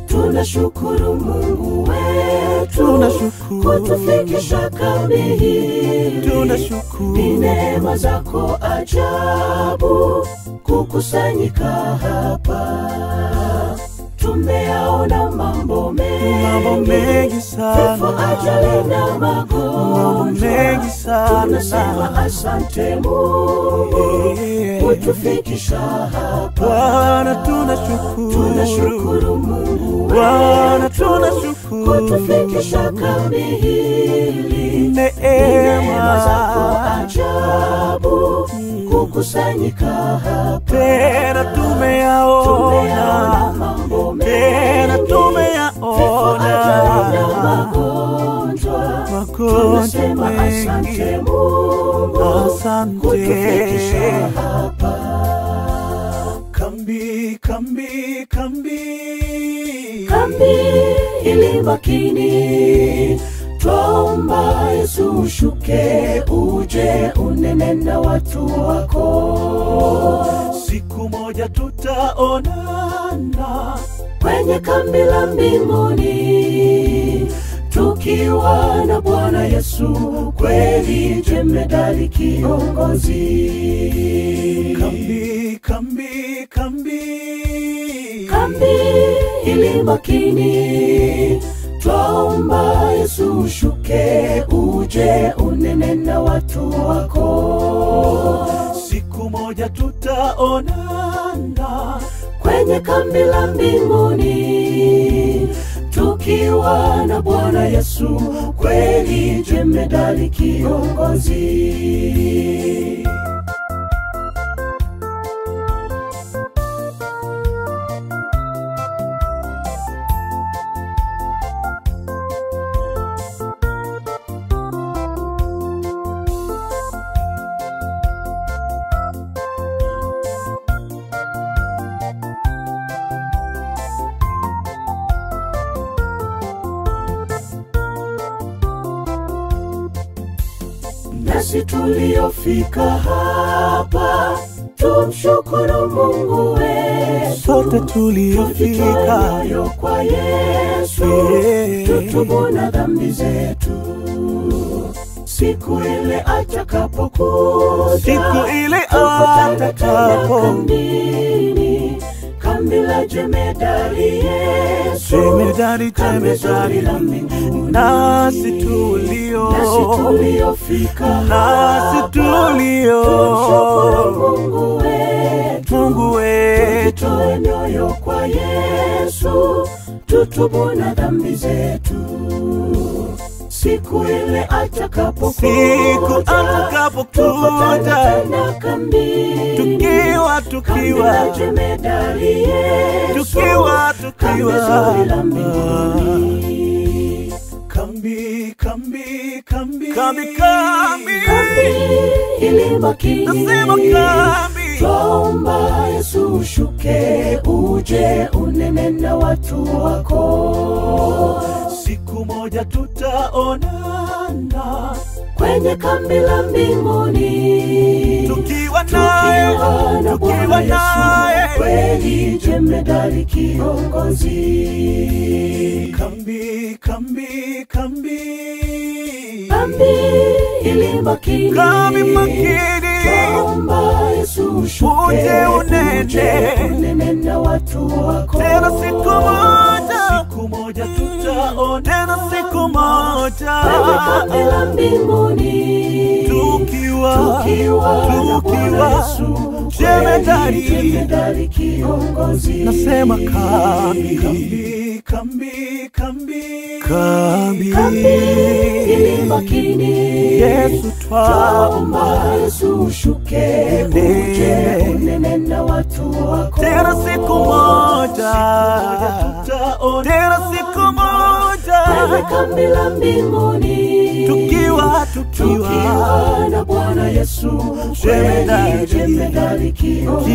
Tunashukuru Mungu wetu kutufikisha kambi hili. Ni neema zako ajabu kukusanyika hapa. Tumeyaona mambo mengi sana, vifo, ajali na magonjwa. Tunasema asante Mungu kutufikisha hapa. Bwana tunashukuru Mungu wetu kutufikisha kambi hili. Neema zako ajabu kukusanyika hapa. Tena tumeyaona mambo mengi, tunasema asante Mungu kutufikisha hapa. Kambi ili makini, twaomba Yesu ushuke, uje unene na watu wako. Siku moja tutaonana kwenye kambi la mbinguni, tukiwa na Bwana Yesu, kweli jemedari kiongozi. Kambi ili makini, twaomba Yesu ushuke, uje unene na watu wako. Siku moja tutaonana kwenye kambi la mbinguni, tukiwa na Bwana Yesu, kweli jemedari kiongozi. Nasi tuliofika hapa, tumshukuru Mungu wetu. Sote tuliofika kwa Yesu, tutubu na dhambi zetu. Siku ile atakapokuja, kambi la jemedari Yesu, kambi la mbinguni. Nasi tuliofika, tumshukuru Mungu wetu. Tutoe mioyo kwa Yesu, tutubu na dhambi zetu. Siku ile atakapokuja, tukutane kambini, tukiwa jemedari Yesu, kambi la mbinguni. Kambi ili makini, twaomba Yesu ushuke, uje unene na watu wako. Siku moja tutaonana kwenye kambi la mbinguni, tukiwa na Bwana Yesu, kweli jemedari kiongozi. Kambi ili makini, twaomba Yesu ushuke, uje unene na watu wako. Tena siku moja tutaonana kwenye kambi la mbinguni, tukiwa na Bwana Yesu, jemedari kiongozi. Nasema kambi ili makini, Yesu twaomba Yesu ushuke, uje unene na watu wako. Tena siku moja kwenye kambi la mbinguni, tukiwa na Bwana Yesu, jemedari kiongozi.